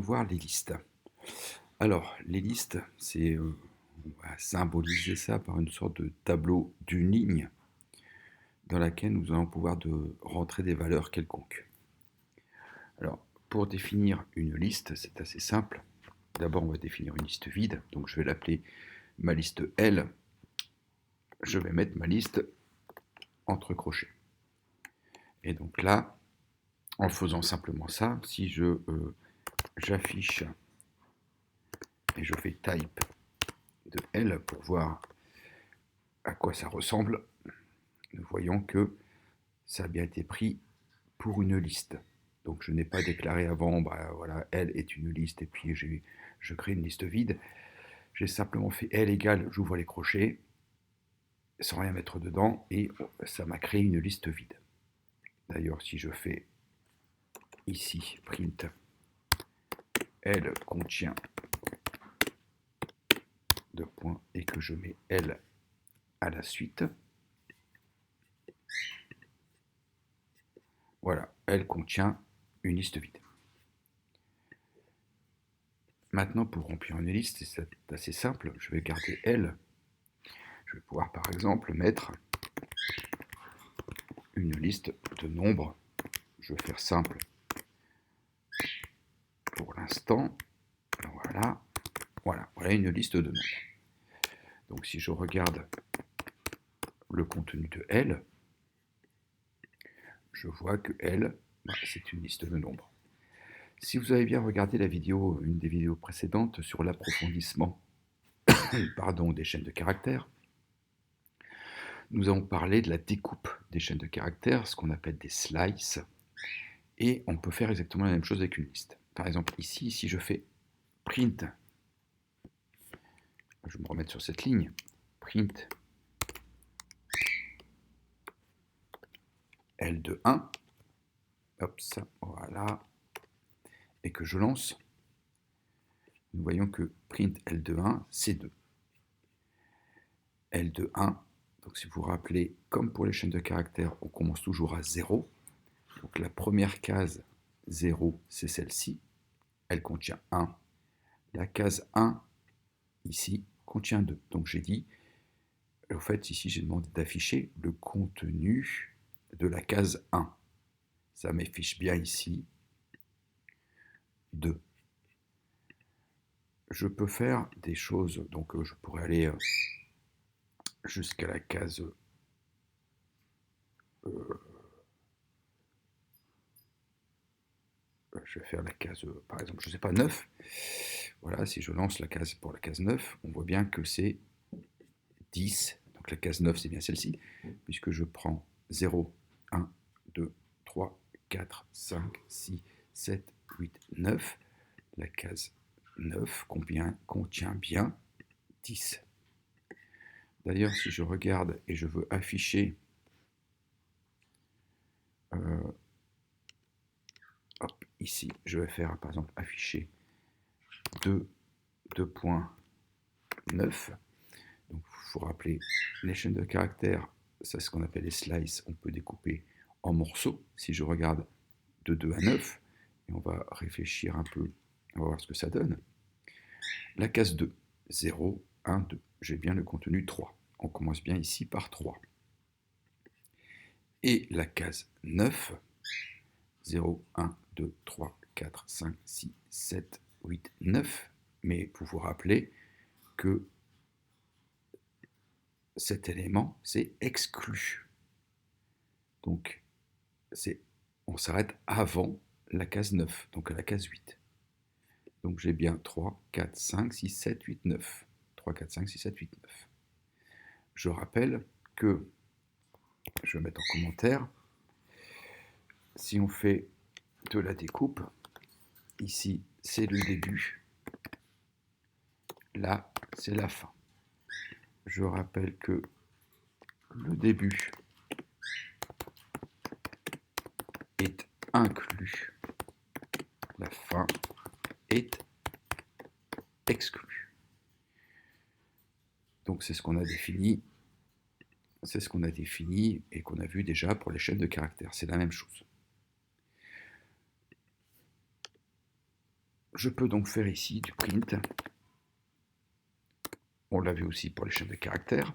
Voir les listes. Alors, les listes, on va symboliser ça par une sorte de tableau d'une ligne dans laquelle nous allons pouvoir rentrer des valeurs quelconques. Alors, pour définir une liste, c'est assez simple. D'abord, on va définir une liste vide. Donc, je vais l'appeler ma liste L. Je vais mettre ma liste entre crochets. Et donc là, en faisant simplement ça, si j'affiche et je fais type de L pour voir à quoi ça ressemble, nous voyons que ça a bien été pris pour une liste. Donc je n'ai pas déclaré avant, voilà, L est une liste et puis je crée une liste vide. J'ai simplement fait L égale, j'ouvre les crochets, sans rien mettre dedans, et ça m'a créé une liste vide. D'ailleurs, si je fais ici print L contient deux points et que je mets L à la suite, voilà, L contient une liste vide. Maintenant, pour remplir une liste, c'est assez simple. Je vais garder L. Je vais pouvoir, par exemple, mettre une liste de nombres. Je vais faire simple pour l'instant. Voilà. Voilà une liste de nombres. Donc, si je regarde le contenu de L, je vois que L, c'est une liste de nombres. Si vous avez bien regardé une des vidéos précédentes sur l'approfondissement des chaînes de caractères, nous avons parlé de la découpe des chaînes de caractères, ce qu'on appelle des slices, et on peut faire exactement la même chose avec une liste. Par exemple, ici, si je fais print, je vais me remettre sur cette ligne, print L de 1, hop, ça, voilà, et que je lance, nous voyons que print L de 1, c'est 2. L de 1, donc si vous vous rappelez, comme pour les chaînes de caractères, on commence toujours à 0. Donc la première case 0, c'est celle-ci, elle contient 1. La case 1, ici, contient 2. Donc j'ai dit, en fait, ici, j'ai demandé d'afficher le contenu de la case 1. Ça m'affiche bien ici 2. Je peux faire des choses, donc je pourrais aller jusqu'à la case je vais faire la case, par exemple, je ne sais pas, 9. Voilà, si je lance la case pour la case 9, on voit bien que c'est 10. Donc la case 9, c'est bien celle-ci, puisque je prends 0, 1, 2, 3, 4, 5, 6, 7, 8, 9. La case 9 contient bien 10. D'ailleurs, si je regarde et je veux afficher ici, je vais faire par exemple afficher 2.9. Donc il faut rappeler les chaînes de caractères, ça c'est ce qu'on appelle les slices, on peut découper en morceaux. Si je regarde de 2 à 9, et on va réfléchir un peu, on va voir ce que ça donne. La case 2, 0, 1, 2, j'ai bien le contenu 3. On commence bien ici par 3. Et la case 9, 0, 1, 2, 3, 4, 5, 6, 7, 8, 9. Mais vous vous rappelez que cet élément, c'est exclu. Donc, on s'arrête avant la case 9, donc à la case 8. Donc j'ai bien 3, 4, 5, 6, 7, 8, 9. 3, 4, 5, 6, 7, 8, 9. Je rappelle que, je vais mettre en commentaire, si on fait de la découpe, ici c'est le début, là c'est la fin. Je rappelle que le début est inclus, la fin est exclue. Donc c'est ce qu'on a défini. C'est ce qu'on a défini et qu'on a vu déjà pour les chaînes de caractères. C'est la même chose. je peux donc faire ici du print. On l'a vu aussi pour les chaînes de caractères.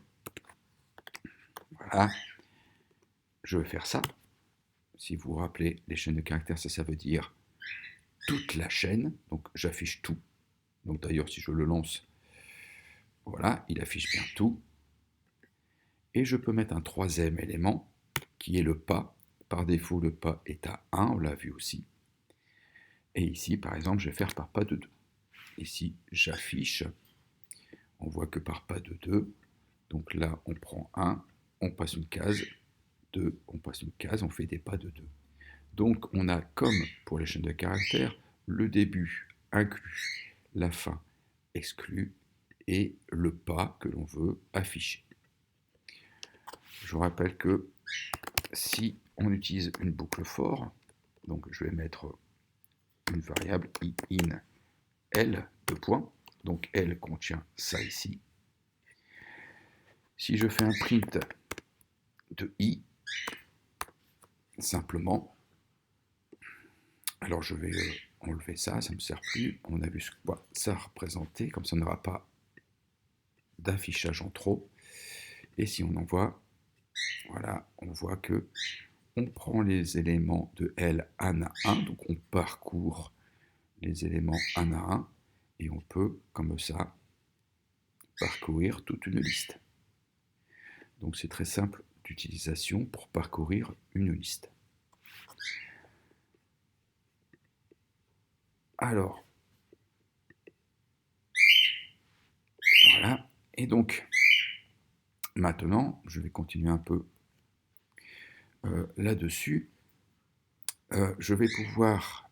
Voilà, je vais faire ça. Si vous vous rappelez, les chaînes de caractères, ça veut dire toute la chaîne. Donc j'affiche tout. Donc d'ailleurs, si je le lance, voilà, il affiche bien tout. Et je peux mettre un troisième élément, qui est le pas. Par défaut, le pas est à 1, on l'a vu aussi. Et ici, par exemple, je vais faire par pas de 2. Ici, j'affiche. On voit que par pas de 2. Donc là, on prend 1, on passe une case, 2, on passe une case, on fait des pas de 2. Donc on a, comme pour les chaînes de caractères, le début inclus, la fin exclue et le pas que l'on veut afficher. Je vous rappelle que si on utilise une boucle for, donc je vais mettre une variable in L, deux points, donc L contient ça ici. Si je fais un print de i, simplement, alors je vais enlever ça, ça ne me sert plus, on a vu ce que ça représentait, comme ça on n'aura pas d'affichage en trop, et si on envoie, voilà, on voit que on prend les éléments de L un à un, donc on parcourt les éléments un à un, et on peut, comme ça, parcourir toute une liste. Donc c'est très simple d'utilisation pour parcourir une liste. Alors, voilà, et donc, maintenant, je vais continuer un peu là-dessus. Je vais pouvoir,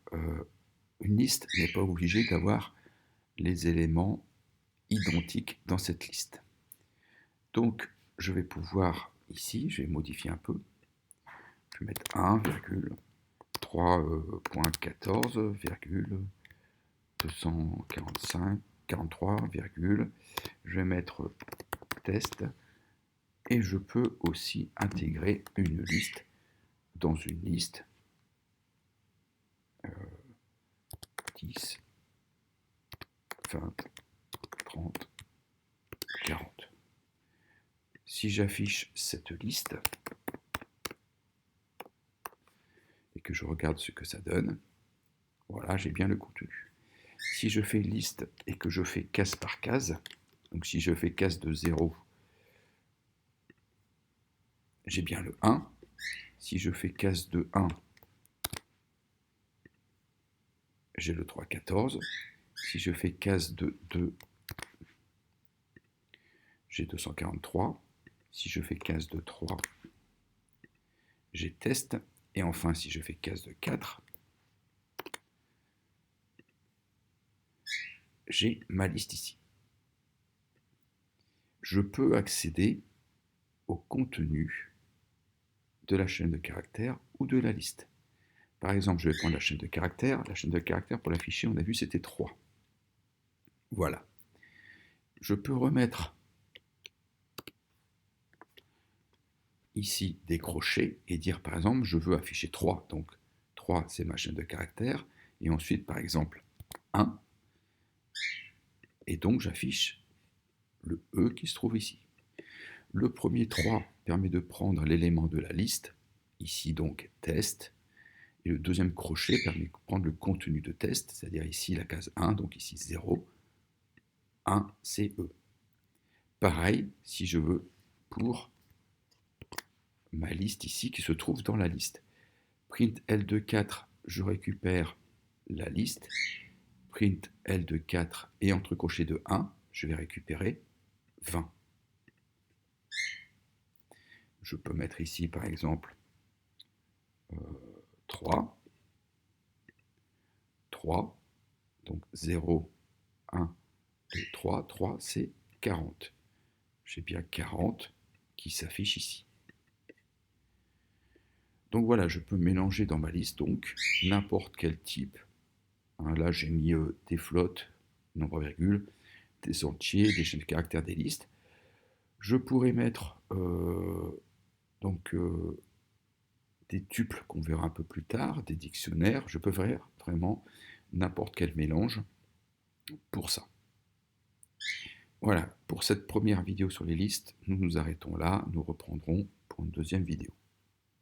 une liste n'est pas obligée d'avoir les éléments identiques dans cette liste. Donc, je vais pouvoir, ici, je vais modifier un peu, je vais mettre 1,3.14,245,43, je vais mettre test, et je peux aussi intégrer une liste dans une liste 10, 20, 30, 40. Si j'affiche cette liste et que je regarde ce que ça donne, voilà, j'ai bien le contenu. Si je fais liste et que je fais case par case, donc si je fais case de 0, j'ai bien le 1. Si je fais case de 1, j'ai le 3,14. Si je fais case de 2, j'ai 243. Si je fais case de 3, j'ai test. Et enfin, si je fais case de 4, j'ai ma liste ici. Je peux accéder au contenu de la chaîne de caractères ou de la liste. Par exemple, je vais prendre la chaîne de caractères. La chaîne de caractères, pour l'afficher, on a vu, c'était 3. Voilà. Je peux remettre ici des crochets et dire, par exemple, je veux afficher 3. Donc, 3, c'est ma chaîne de caractères. Et ensuite, par exemple, 1. Et donc, j'affiche le E qui se trouve ici. Le premier 3 permet de prendre l'élément de la liste, ici donc test, et le deuxième crochet permet de prendre le contenu de test, c'est-à-dire ici la case 1, donc ici 0, 1, c'est E. Pareil, si je veux pour ma liste ici qui se trouve dans la liste. Print L de 4, je récupère la liste. Print L de 4 et entre crochets de 1, je vais récupérer 20. Je peux mettre ici par exemple 3, 3, donc 0, 1, 2, 3, 3 c'est 40. J'ai bien 40 qui s'affiche ici. Donc voilà, je peux mélanger dans ma liste donc n'importe quel type. Là j'ai mis des flottes, nombre virgule, des entiers, des chaînes de caractères, des listes. Je pourrais mettre des tuples qu'on verra un peu plus tard, des dictionnaires. Je peux faire vraiment n'importe quel mélange pour ça. Voilà, pour cette première vidéo sur les listes, nous nous arrêtons là, nous reprendrons pour une deuxième vidéo.